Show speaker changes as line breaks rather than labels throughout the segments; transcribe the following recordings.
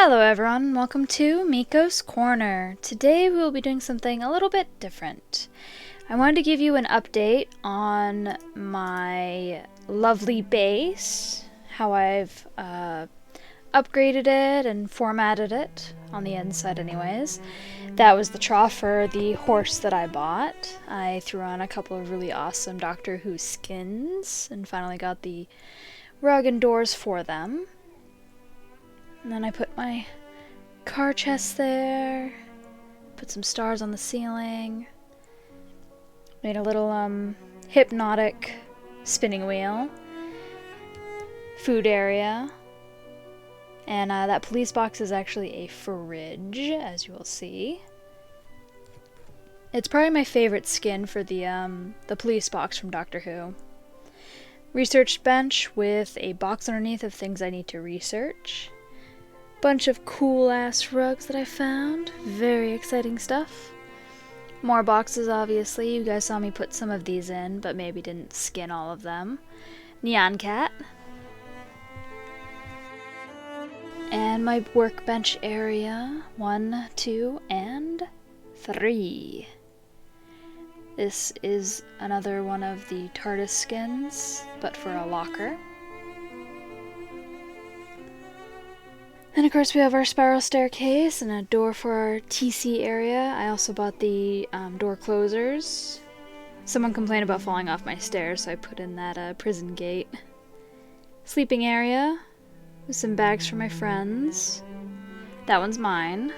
Hello everyone, welcome to Miko's Corner. Today we will be doing something a little bit different. I wanted to give you an update on my lovely base, how I've upgraded it and formatted it, on the inside anyways. That was the trough for the horse that I bought. I threw on a couple of really awesome Doctor Who skins and finally got the rug and doors for them. And then I put my car chest there, put some stars on the ceiling, made a little hypnotic spinning wheel, food area, and that police box is actually a fridge, as you will see. It's probably my favorite skin for the police box from Doctor Who. Research bench with a box underneath of things I need to research. Bunch of cool ass rugs that I found. Very exciting stuff. More boxes, obviously. You guys saw me put some of these in, but maybe didn't skin all of them. Neon cat. And my workbench area. 1, 2, and 3. This is another one of the TARDIS skins, but for a locker. And of course we have our spiral staircase and a door for our TC area. I also bought the door closers. Someone complained about falling off my stairs, so I put in that prison gate. Sleeping area with some bags for my friends. That one's mine.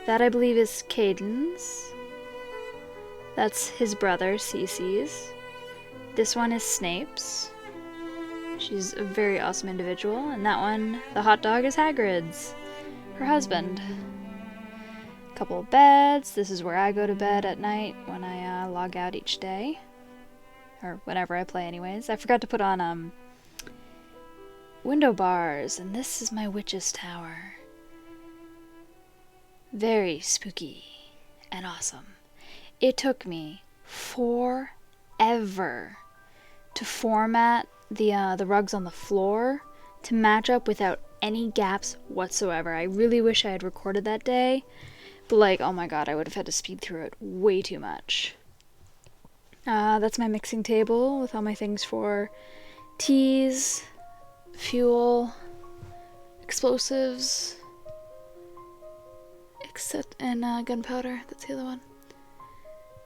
That I believe is Caden's. That's his brother, Cece's. This one is Snape's. She's a very awesome individual. And that one, the hot dog, is Hagrid's, her husband. Couple of beds. This is where I go to bed at night when I log out each day. Or whenever I play anyways. I forgot to put on window bars. And this is my witch's tower. Very spooky and awesome. It took me forever to format the rugs on the floor to match up without any gaps whatsoever. I really wish I had recorded that day, but like, oh my god, I would have had to speed through it way too much. That's my mixing table with all my things for teas, fuel, explosives, and gunpowder. That's the other one.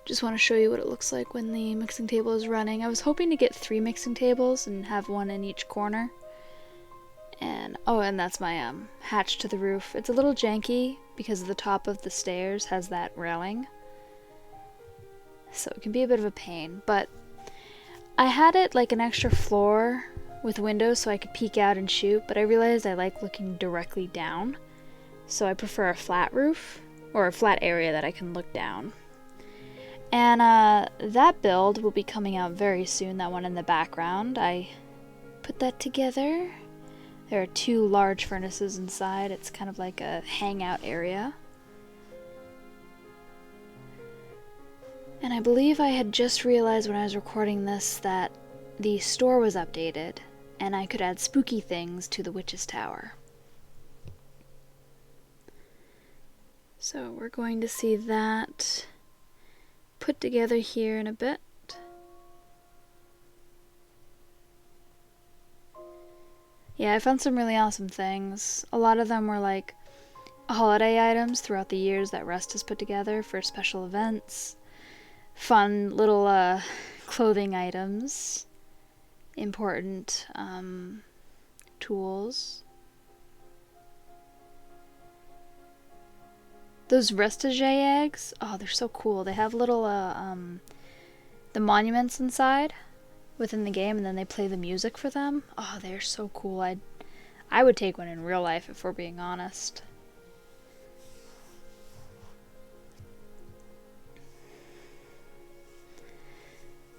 Just want to show you what it looks like when the mixing table is running. I was hoping to get 3 mixing tables and have one in each corner. And oh, and that's my hatch to the roof. It's a little janky because the top of the stairs has that railing. So it can be a bit of a pain, but I had it like an extra floor with windows so I could peek out and shoot, but I realized I like looking directly down. So I prefer a flat roof or a flat area that I can look down. And that build will be coming out very soon, that one in the background. I put that together. There are 2 large furnaces inside. It's kind of like a hangout area. And I believe I had just realized when I was recording this that the store was updated and I could add spooky things to the witch's tower. So we're going to see that put together here in a bit. Yeah, I found some really awesome things. A lot of them were like holiday items throughout the years that Rust has put together for special events. Fun little clothing items. Important tools. Those Restage eggs, oh, they're so cool. They have little, the monuments inside within the game, and then they play the music for them. Oh, they're so cool. I would take one in real life if we're being honest.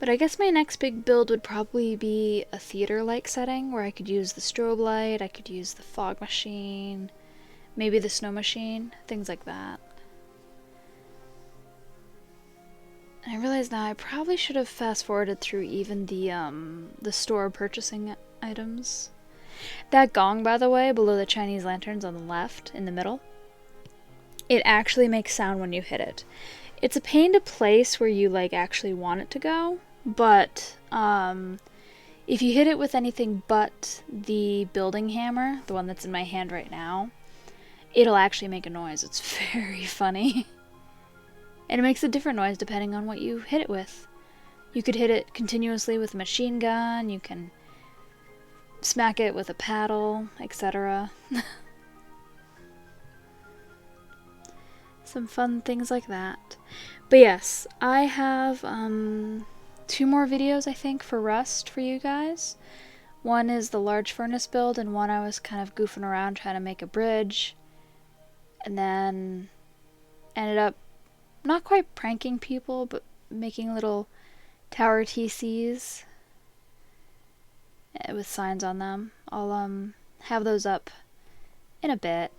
But I guess my next big build would probably be a theater-like setting where I could use the strobe light, I could use the fog machine, maybe the snow machine, things like that. And I realize now I probably should have fast-forwarded through even the store purchasing items. That gong, by the way, below the Chinese lanterns on the left, in the middle, it actually makes sound when you hit it. It's a pain to place where you like actually want it to go, but if you hit it with anything but the building hammer, the one that's in my hand right now, it'll actually make a noise. It's very funny. And it makes a different noise depending on what you hit it with. You could hit it continuously with a machine gun, you can smack it with a paddle, etc. Some fun things like that. But yes, I have 2 more videos, I think, for Rust for you guys. One is the large furnace build, and one I was kind of goofing around trying to make a bridge. And then ended up not quite pranking people, but making little tower TCs with signs on them. I'll have those up in a bit.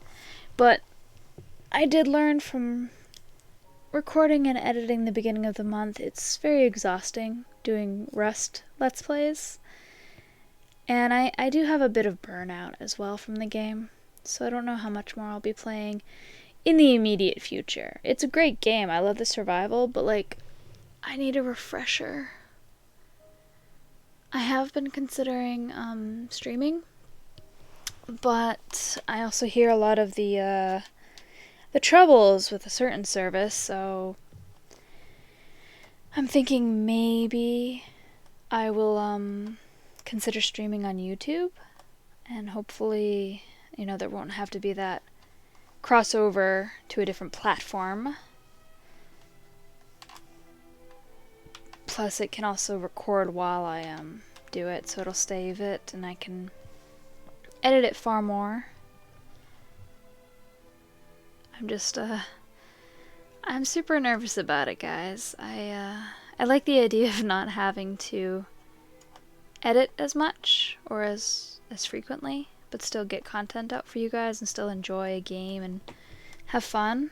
But I did learn from recording and editing the beginning of the month, it's very exhausting doing Rust Let's Plays. And I do have a bit of burnout as well from the game, so I don't know how much more I'll be playing in the immediate future. It's a great game, I love the survival, but like, I need a refresher. I have been considering streaming, but I also hear a lot of the troubles with a certain service, so I'm thinking maybe I will consider streaming on YouTube, and hopefully, you know, there won't have to be that crossover to a different platform. Plus it can also record while I do it, so it'll save it and I can edit it far more. I'm just I'm super nervous about it, guys. I like the idea of not having to edit as much or as frequently, but still get content out for you guys and still enjoy a game and have fun.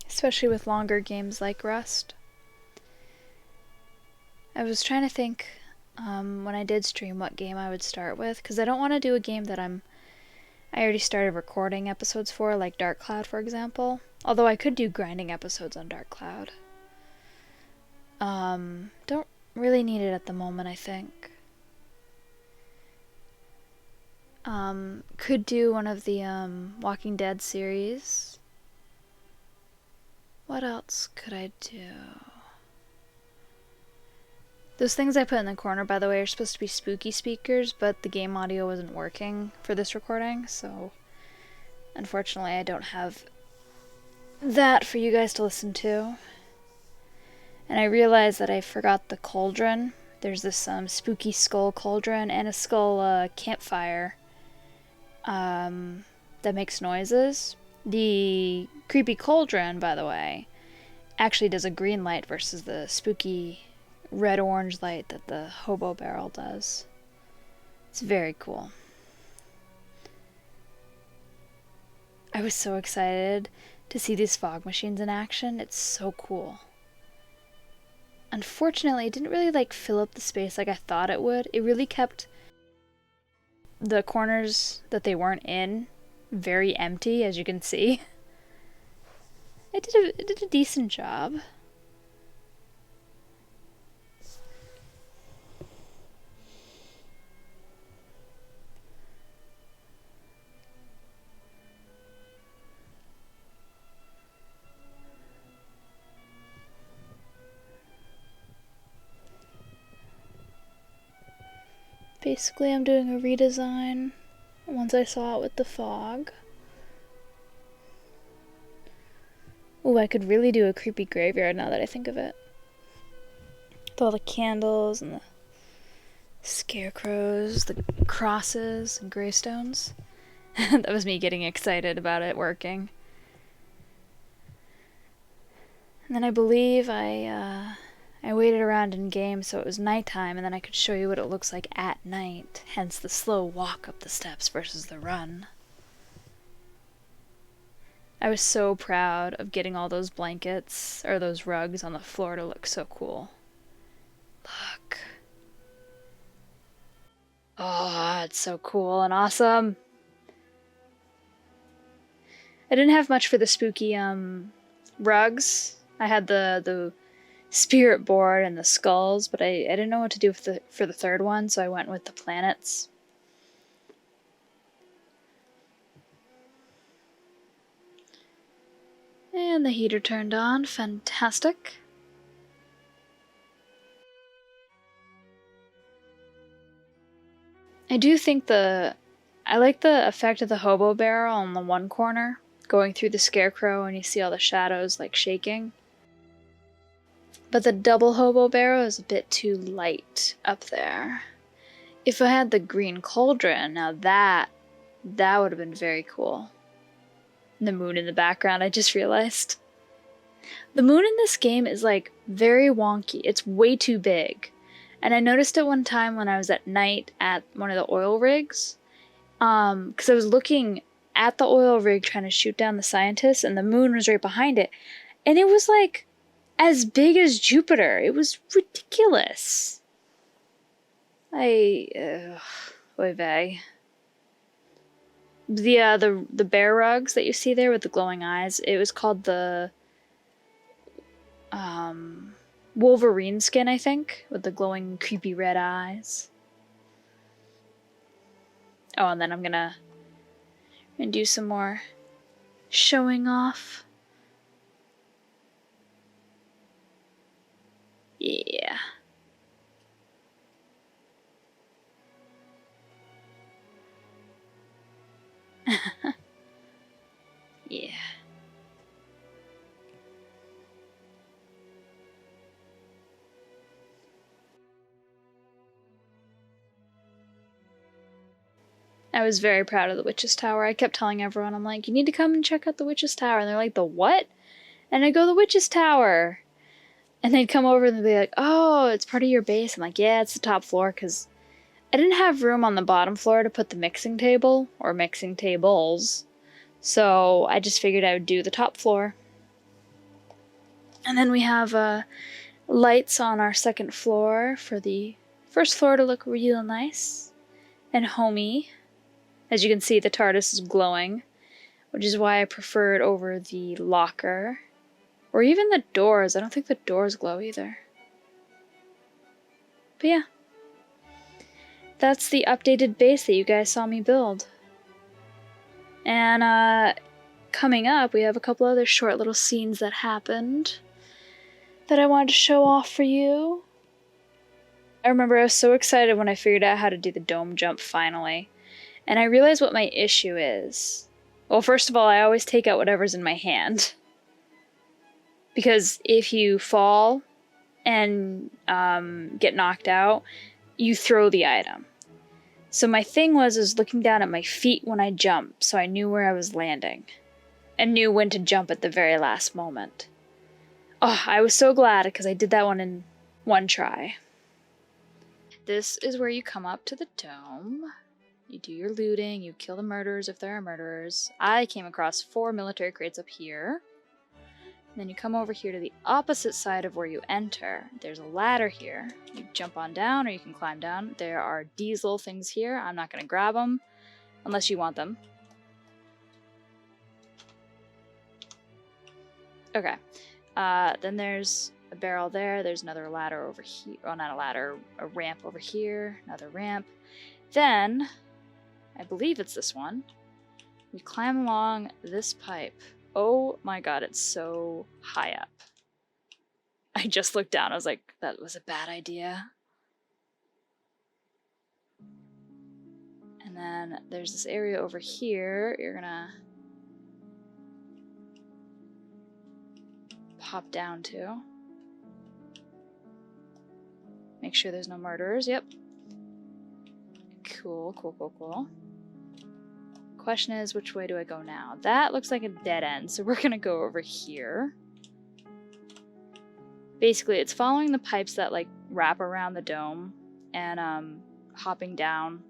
Especially with longer games like Rust. I was trying to think when I did stream what game I would start with, because I don't want to do a game that I already started recording episodes for, like Dark Cloud, for example. Although I could do grinding episodes on Dark Cloud. Don't really need it at the moment, I think. Could do one of the Walking Dead series. What else could I do? Those things I put in the corner, by the way, are supposed to be spooky speakers, but the game audio wasn't working for this recording, so unfortunately I don't have that for you guys to listen to. And I realized that I forgot the cauldron. There's this spooky skull cauldron and a skull campfire that makes noises. The creepy cauldron, by the way, actually does a green light versus the spooky red-orange light that the hobo barrel does. It's very cool. I was so excited to see these fog machines in action. It's so cool. Unfortunately, it didn't really fill up the space like I thought it would. It really kept the corners that they weren't in very empty, as you can see. It did a decent job. Basically, I'm doing a redesign once I saw it with the fog. Ooh, I could really do a creepy graveyard now that I think of it. With all the candles and the scarecrows, the crosses and gravestones. That was me getting excited about it working. And then I believe I I waited around in game so it was nighttime and then I could show you what it looks like at night, hence the slow walk up the steps versus the run. I was so proud of getting all those blankets, or those rugs on the floor to look so cool. Look. Oh, it's so cool and awesome. I didn't have much for the spooky rugs. I had the spirit board and the skulls, but I didn't know what to do for the third one, so I went with the planets. And the heater turned on. Fantastic. I do think I like the effect of the hobo barrel on the one corner, going through the scarecrow and you see all the shadows like shaking. But the double hobo barrel is a bit too light up there. If I had the green cauldron, now that would have been very cool. And the moon in the background, I just realized. The moon in this game is like very wonky. It's way too big. And I noticed it one time when I was at night at one of the oil rigs. Because I was looking at the oil rig trying to shoot down the scientists, and the moon was right behind it. And it was like as big as Jupiter. It was ridiculous. Oy vey. The bear rugs that you see there with the glowing eyes, it was called the Wolverine skin, I think, with the glowing creepy red eyes. Oh, and then I'm gonna do some more showing off. Yeah. Yeah. I was very proud of the Witch's Tower. I kept telling everyone, I'm like, you need to come and check out the Witch's Tower. And they're like, the what? And I go, the Witch's Tower. And they'd come over and they'd be like, oh, it's part of your base. I'm like, yeah, it's the top floor, because I didn't have room on the bottom floor to put the mixing table, or mixing tables. So I just figured I would do the top floor. And then we have lights on our second floor for the first floor to look real nice and homey. As you can see, the TARDIS is glowing, which is why I prefer it over the locker. Or even the doors. I don't think the doors glow either. But yeah. That's the updated base that you guys saw me build. And coming up, we have a couple other short little scenes that happened that I wanted to show off for you. I remember I was so excited when I figured out how to do the dome jump finally. And I realized what my issue is. Well, first of all, I always take out whatever's in my hand. Because if you fall and get knocked out, you throw the item. So my thing was looking down at my feet when I jumped, so I knew where I was landing. And knew when to jump at the very last moment. Oh, I was so glad because I did that one in one try. This is where you come up to the dome. You do your looting, you kill the murderers if there are murderers. I came across 4 military crates up here. And then you come over here to the opposite side of where you enter. There's a ladder here. You jump on down or you can climb down. There are diesel things here. I'm not going to grab them unless you want them. Okay. Then there's a barrel there. There's another ladder over here. Oh, not a ladder. A ramp over here. Another ramp. Then, I believe it's this one. We climb along this pipe. Oh my god, it's so high up. I just looked down. I was like, that was a bad idea. And then there's this area over here. You're gonna pop down to. Make sure there's no murderers. Yep. Cool, cool, cool, cool. Question is, which way do I go now? That looks like a dead end, so we're gonna go over here. basically it's following the pipes that like wrap around the dome and hopping down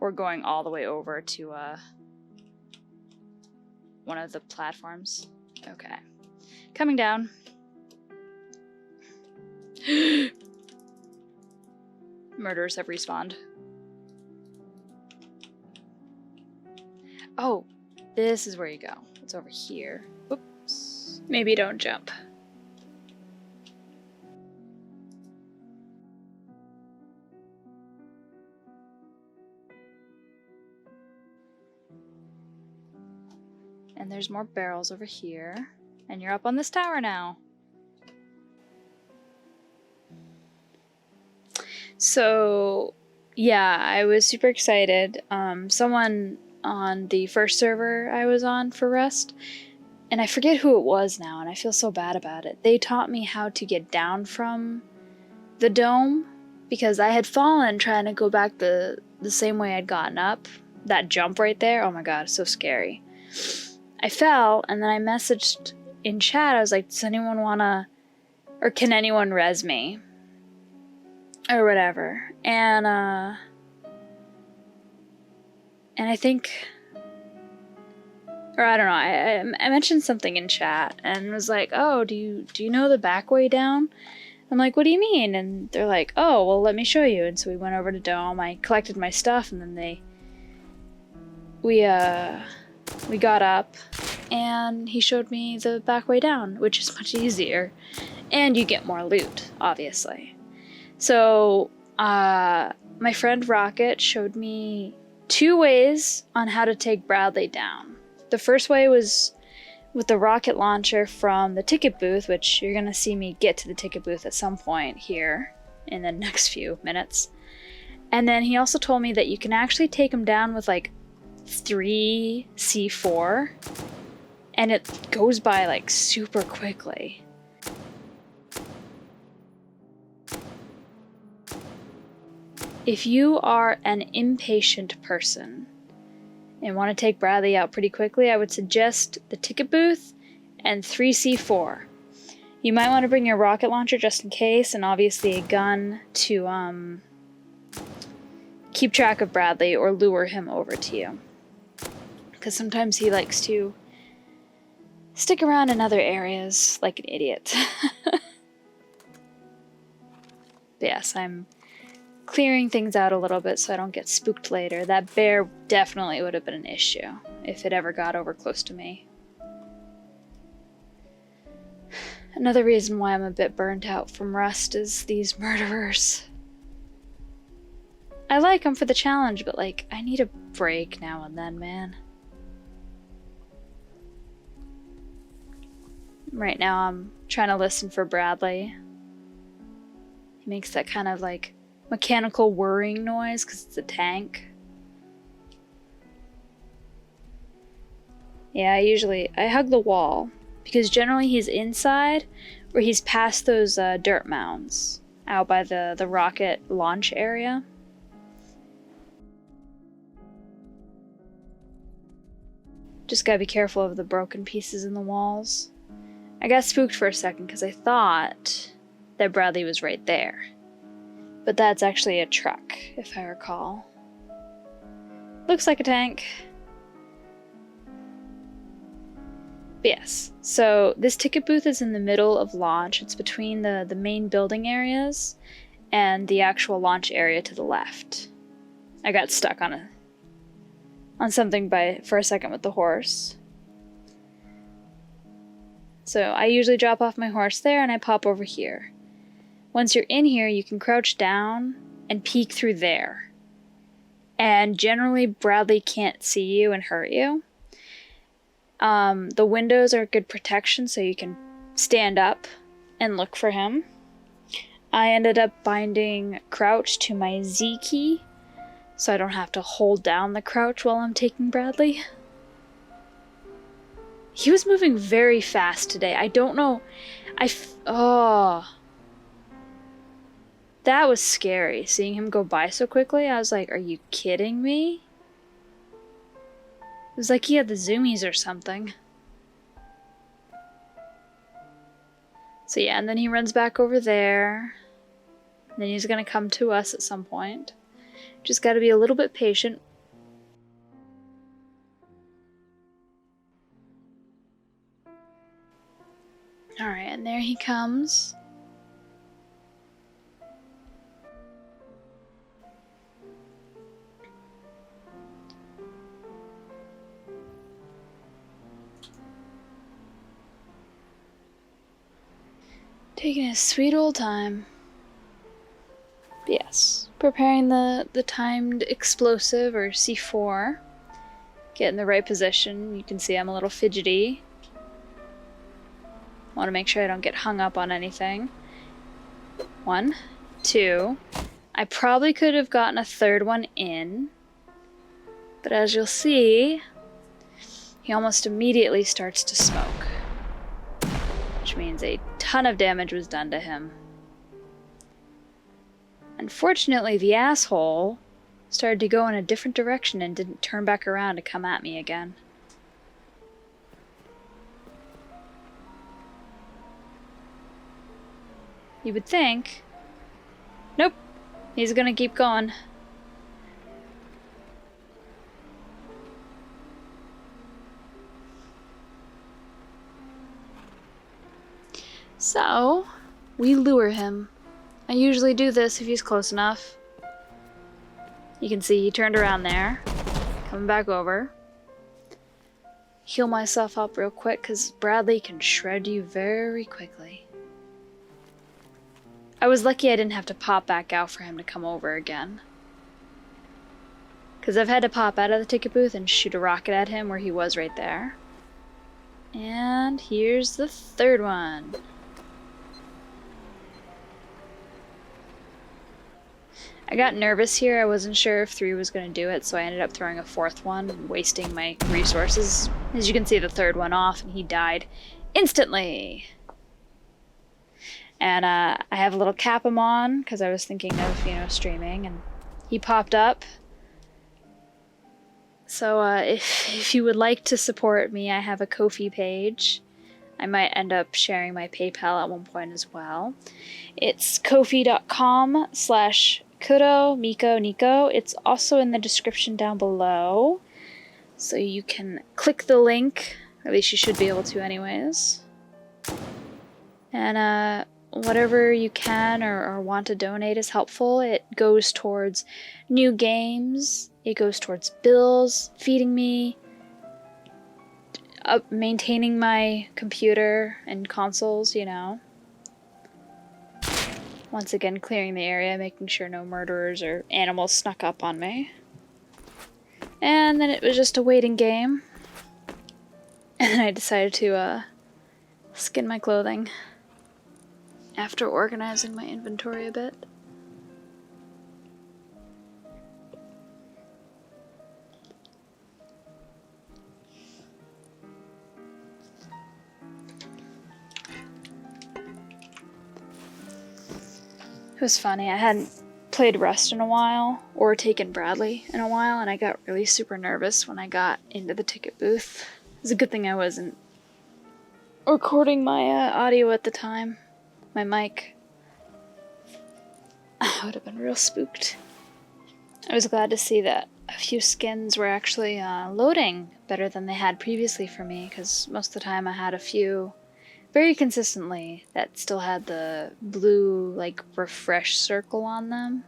or going all the way over to one of the platforms. Okay. Coming down. Murderers have respawned. Oh, this is where you go. It's over here. Oops. Maybe don't jump. And there's more barrels over here. And you're up on this tower now. So, yeah, I was super excited. Someone on the first server I was on for Rust, and I forget who it was now, and I feel so bad about it. They taught me how to get down from the dome, because I had fallen trying to go back the same way I'd gotten up. That jump right there, oh my god, so scary. I fell, and then I messaged in chat, I was like, does anyone wanna, or can anyone res me? Or whatever. And I think, or I don't know, I mentioned something in chat and was like, oh, do you know the back way down? I'm like, what do you mean? And they're like, oh, well, let me show you. And so we went over to Dome, I collected my stuff, and then we got up, and he showed me the back way down, which is much easier. And you get more loot, obviously. So, my friend Rocket showed me 2 ways on how to take Bradley down. The first way was with the rocket launcher from the ticket booth, which you're gonna see me get to the ticket booth at some point here in the next few minutes. And then he also told me that you can actually take him down with like 3 C4, and it goes by like super quickly. If you are an impatient person and want to take Bradley out pretty quickly, I would suggest the ticket booth and 3C4. You might want to bring your rocket launcher just in case, and obviously a gun to keep track of Bradley or lure him over to you. Because sometimes he likes to stick around in other areas like an idiot. But yes, I'm clearing things out a little bit so I don't get spooked later. That bear definitely would have been an issue if it ever got over close to me. Another reason why I'm a bit burnt out from Rust is these murderers. I like them for the challenge, but like, I need a break now and then, man. Right now I'm trying to listen for Bradley. He makes that kind of like mechanical whirring noise because it's a tank. Yeah, I hug the wall because generally he's inside or he's past those dirt mounds out by the rocket launch area. Just gotta be careful of the broken pieces in the walls. I got spooked for a second because I thought that Bradley was right there. But that's actually a truck, if I recall. Looks like a tank. But yes, so this ticket booth is in the middle of launch. It's between the main building areas and the actual launch area to the left. I got stuck on something for a second with the horse. So I usually drop off my horse there and I pop over here. Once you're in here, you can crouch down and peek through there. And generally, Bradley can't see you and hurt you. The windows are good protection, so you can stand up and look for him. I ended up binding crouch to my Z key, so I don't have to hold down the crouch while I'm taking Bradley. He was moving very fast today. I don't know. Oh. That was scary, seeing him go by so quickly. I was like, are you kidding me? It was like he had the zoomies or something. So So yeah, and then he runs back over there. And then he's gonna come to us at some point. Just gotta be a little bit patient. Alright, and there he comes. Taking his sweet old time. Yes, preparing the timed explosive, or C4. Get in the right position. You can see I'm a little fidgety. Want to make sure I don't get hung up on anything. 1, 2. I probably could have gotten a third one in. But as you'll see, he almost immediately starts to smoke. Which means a ton of damage was done to him. Unfortunately, the asshole started to go in a different direction and didn't turn back around to come at me again. You would think. Nope. He's gonna keep going. So, we lure him. I usually do this if he's close enough. You can see he turned around there. Coming back over. Heal myself up real quick because Bradley can shred you very quickly. I was lucky I didn't have to pop back out for him to come over again. Because I've had to pop out of the ticket booth and shoot a rocket at him where he was right there. And here's the third one. I got nervous here. I wasn't sure if 3 was going to do it, so I ended up throwing a 4th one, wasting my resources. As you can see, the 3rd one off, and he died instantly. And I have a little cap him on, because I was thinking of, streaming, and he popped up. So if you would like to support me, I have a Ko-fi page. I might end up sharing my PayPal at one point as well. It's kofi.com/Kudo Miko Nico. It's also in the description down below. So you can click the link, or at least you should be able to anyways. And whatever you can or want to donate is helpful. It goes towards new games, it goes towards bills, feeding me, maintaining my computer and consoles, Once again, clearing the area, making sure no murderers or animals snuck up on me. And then it was just a waiting game. And then I decided to skin my clothing after organizing my inventory a bit. It was funny, I hadn't played Rust in a while, or taken Bradley in a while, and I got really super nervous when I got into the ticket booth. It was a good thing I wasn't recording my audio at the time, my mic. I would have been real spooked. I was glad to see that a few skins were actually loading better than they had previously for me, because most of the time I had a few very consistently that still had the blue refresh circle on them,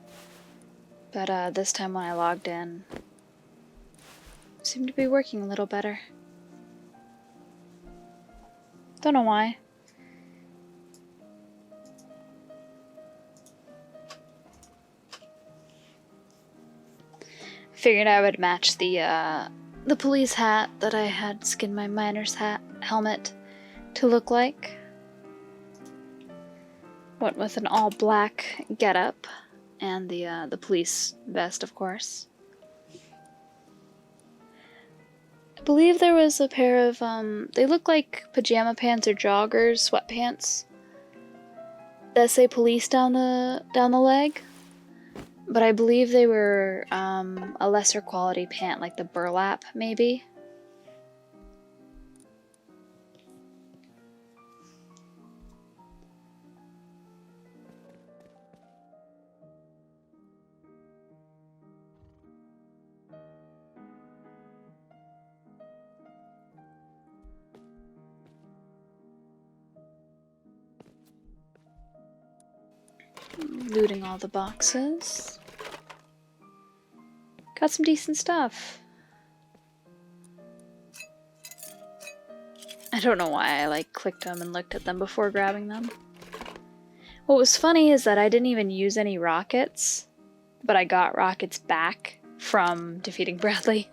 but this time when I logged in, it seemed to be working a little better. Don't know why. Figured I would match the police hat that I had skinned my miner's helmet to look like. Went with an all black getup and the police vest, of course. I believe there was a pair of they look like pajama pants or joggers, sweatpants that say police down the leg, but I believe they were a lesser quality pant, like the burlap maybe. looting all the boxes. Got some decent stuff. I don't know why I clicked them and looked at them before grabbing them. What was funny is that I didn't even use any rockets, but I got rockets back from defeating Bradley.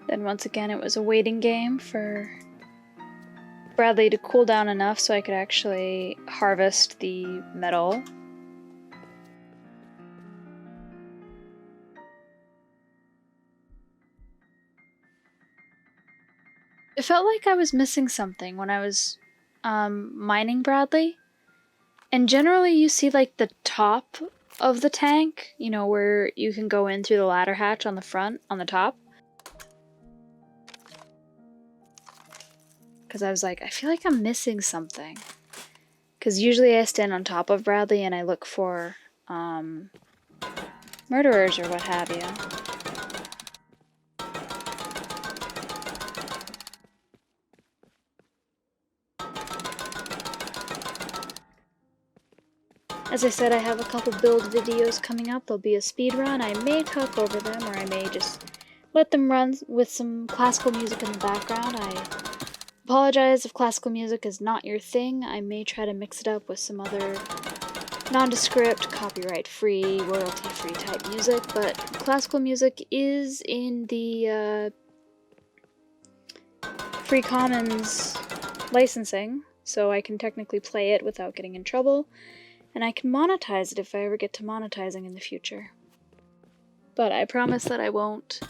Then once again it was a waiting game for Bradley to cool down enough so I could actually harvest the metal. It felt like I was missing something when I was mining Bradley. And generally you see the top of the tank, you know, where you can go in through the ladder hatch on the front, on the top. Because I was like, I feel like I'm missing something. Because usually I stand on top of Bradley and I look for murderers or what have you. As I said, I have a couple build videos coming up. There'll be a speed run. I may talk over them, or I may just let them run with some classical music in the background. I apologize if classical music is not your thing. I may try to mix it up with some other nondescript, copyright-free, royalty-free type music, but classical music is in the Free Commons licensing, so I can technically play it without getting in trouble. And I can monetize it if I ever get to monetizing in the future. But I promise that I won't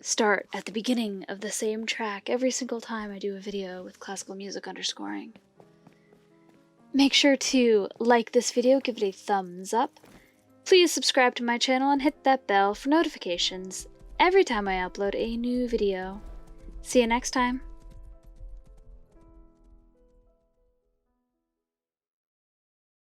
start at the beginning of the same track every single time I do a video with classical music underscoring. Make sure to like this video, give it a thumbs up. Please subscribe to my channel and hit that bell for notifications every time I upload a new video. See you next time.